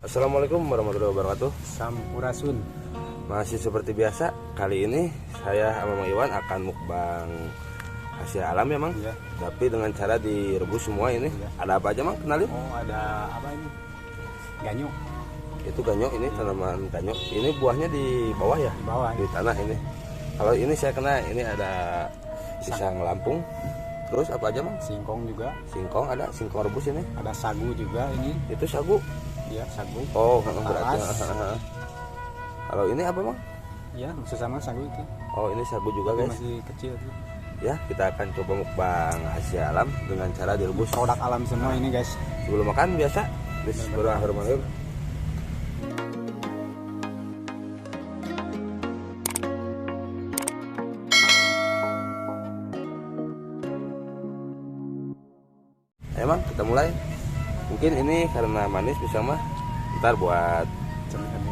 Assalamualaikum warahmatullahi wabarakatuh. Sampurasun. Masih seperti biasa, kali ini saya sama Mang Iwan akan mukbang hasil alam ya Mang. Iya. Tapi dengan cara direbus semua ini. Iya. Ada apa aja Mang? Kenalin. Oh, ada apa ini? Ganyo Itu ganyo, ini tanaman ganyo. Ini buahnya di bawah ya? di bawah. Di tanah ini. Kalau ini saya kena, ini ada pisang Lampung. Terus apa aja Mang? Singkong juga, Singkong ada, singkong rebus ini. ada sagu juga ini. Itu sagu. Ya, sagu. Oh, berarti. Talas. Kalau ini apa Mang? Ya, sesama sagu itu. Oh, ini sagu juga Tapi guys. masih kecil tuh. Ya, kita akan coba mukbang hasil alam dengan cara direbus. Produk alam semua ini, guys. Sebelum makan biasa, bismillahirrahmanirrahim. Emang kita mulai. Mungkin ini karena manis bisa mah. Ntar buat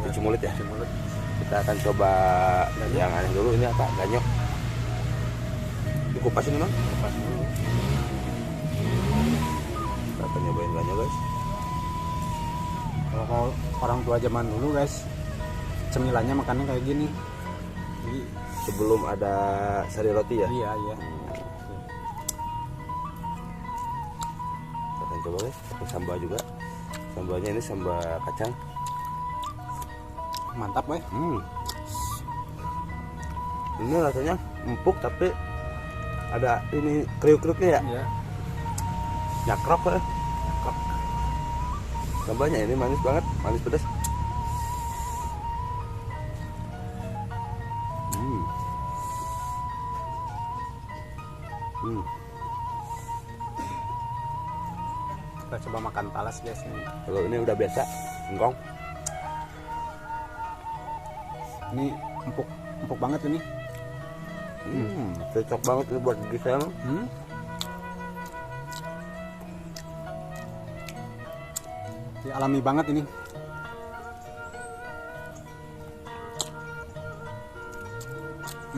cuci mulut ya. Cuci mulut. Kita akan coba yang aneh dulu. Ini apa? Ganyo. Dikupas ini Mang. Lepas dulu. Kita akan nyobain ganyo guys. Kalau orang tua zaman dulu, guys, cemilannya makannya kayak gini. Jadi, Sebelum ada sari roti ya. iya. Kita akan coba guys. Pakai sambal juga. Sambalnya ini sambal kacang. Mantap, guys. Ini rasanya empuk tapi ada ini kriuk-kriuknya ya. Iya. Nyakrok ya. Nyakrok. Sambalnya ini manis banget, manis pedas. Kita coba makan talas, guys. Ini. Kalau ini udah biasa, singkong. Ini empuk banget ini. Cocok banget ini buat gigi saya. Ini alami banget ini.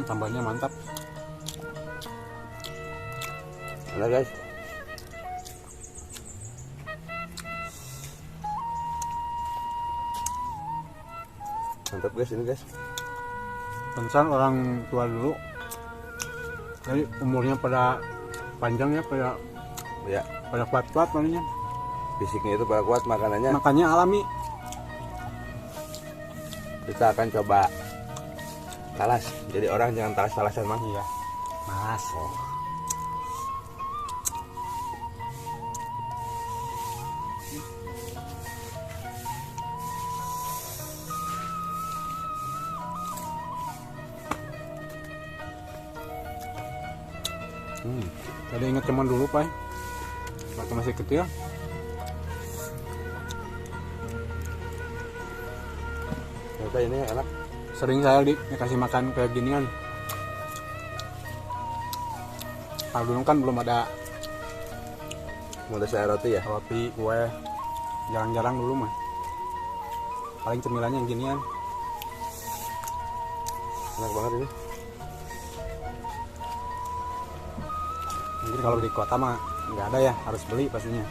Sambalnya mantap. Mana guys? Mantap guys ini guys. Pantesan orang tua dulu, jadi umurnya pada panjang ya, Ya, pada kuat-kuat palingnya. fisiknya itu pada kuat, makanannya. Makanya alami. Kita akan coba talas. Jadi orang jangan talas-talasan Mang. Iya. Mas. Tadi ingat zaman dulu, Pak. Waktu masih kecil. Ternyata ini enak. Sering saya dikasih makan kayak ginian. Kalau dulu kan belum ada Mau saya roti ya. roti, kue. Jarang-jarang dulu mah. Paling cemilannya yang ginian. Enak banget ini. Mungkin kalau di kota mah nggak ada ya, harus beli pastinya.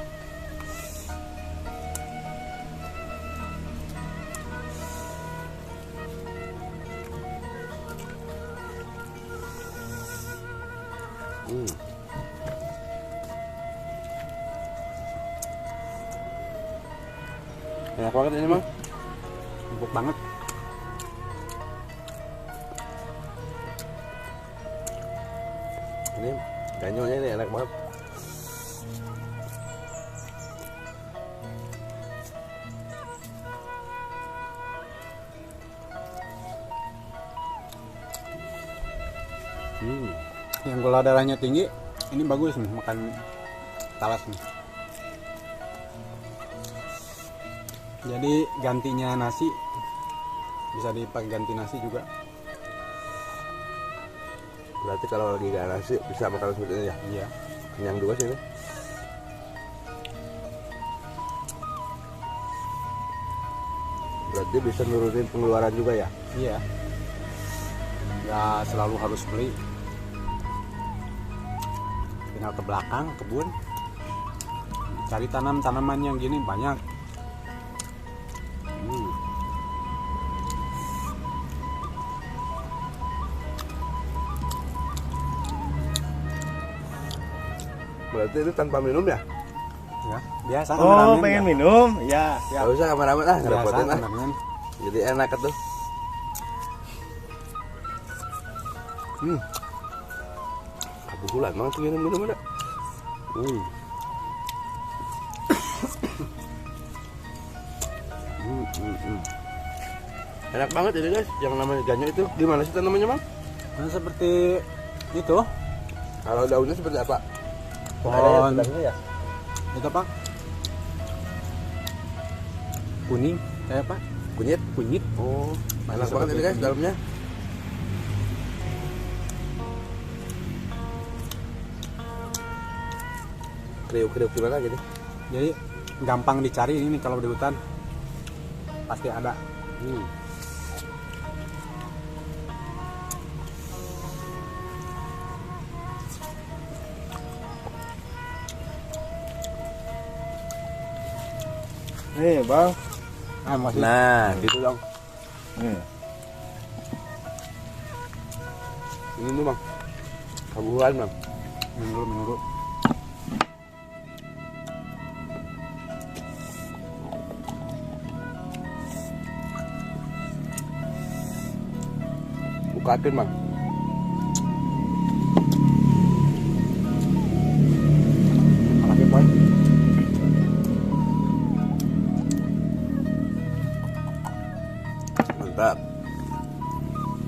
Enak banget ini Mang. Empuk banget. Ini ganyonya ini enak banget. Yang gula darahnya tinggi, ini bagus nih makan talas nih. Jadi gantinya nasi, bisa dipakai ganti nasi juga. Berarti kalau lagi gak nasi bisa makan seperti ini ya. Iya. Kenyang juga sih ini. Berarti bisa nurunin pengeluaran juga ya. Iya. Nggak selalu harus beli. Tinggal ke belakang kebun, cari tanaman yang gini banyak. Berarti itu tanpa minum ya? Ya, biasa Oh, ramen, pengen ya. minum? Ya, siap. Gak usah kameramen ah, Biasa ngerepotin ah. ramen. Jadi enak tuh. Kebetulan banget tuh minum ada. Enak banget ini guys, yang namanya ganyo itu. Gimana sih namanya, Bang? Nah, seperti itu. Kalau daunnya seperti apa? Pohon Ada ya? itu Pak. Kuning, kayak Pak. Kunyit. Kunyit. Oh, enak Seperti banget ini guys kunyit. dalamnya. Kriuk-kriuk gimana gitu? Jadi gampang dicari ini kalau di hutan. Pasti ada. Nih, Bang. Ah, masih. Nah, gitu dong. Nih. Ini tuh Bang. Kabuhan Bang. Minum dulu. Bukakin Bang. Lagi Pak. Mantap.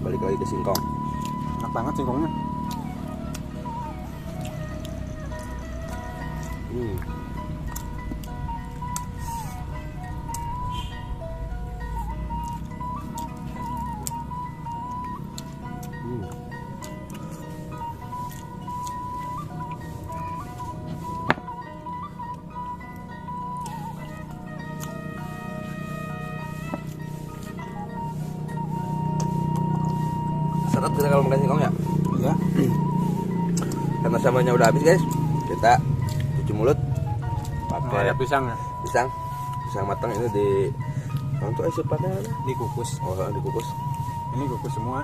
Balik lagi ke singkong. Enak banget singkongnya. Seret kita kalau makan singkong ya. Iya. Karena sambalnya udah habis guys, kita cuci mulut Pakai pakai ada pisang ya. pisang matang ini di untuk asupannya Dikukus. dikukus Ini kukus semua.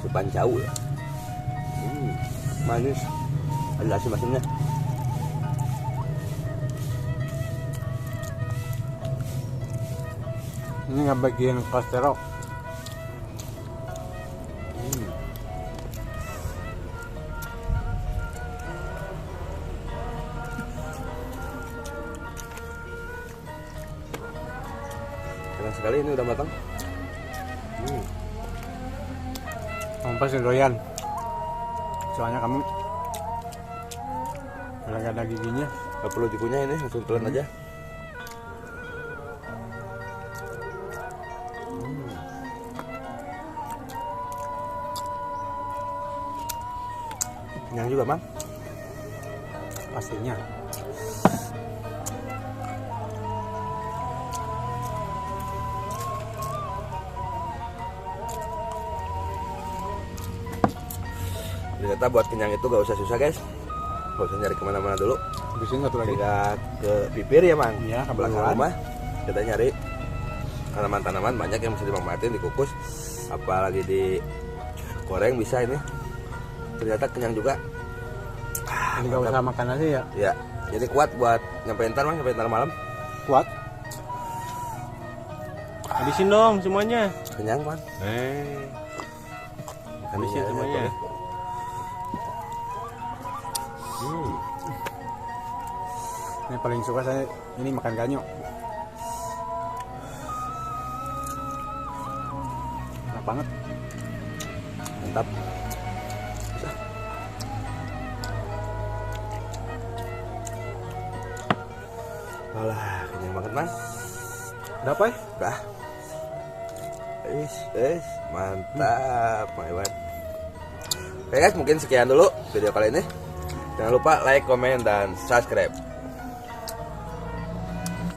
supan jauh ya. Manis, ada asin-asinnya. Ini nggak bagian kolesterol. Enak sekali ini udah matang. Kamu pasti doyan. Soalnya kamu udah gak ada giginya. Gak perlu dikunyah ini, langsung telan aja. Kenyang juga Bang. Pastinya. Ternyata buat kenyang itu gak usah susah guys. Gak usah nyari kemana-mana dulu. Di sini satu lagi. Kita ke bibir ya Mang. Iya, ke Belakang belakang. rumah. Kita nyari tanaman-tanaman banyak yang bisa dimanfaatin, dikukus, apalagi digoreng bisa ini. Ternyata kenyang juga. Ini gak usah makan nasi ya. Ya, jadi kuat buat nyampe ntar Mang, sampai ntar malam. Kuat. Habisin dong semuanya. Kenyang Mang. Habisin semuanya. Ini paling suka saya ini makan ganyo. Enak banget. Mantap. Bisa. Alah, kenyang banget Mang. Udah apa ya? Udah. Mantap, Mang Iwan. Oke guys, mungkin sekian dulu video kali ini. Jangan lupa like, komen, dan subscribe.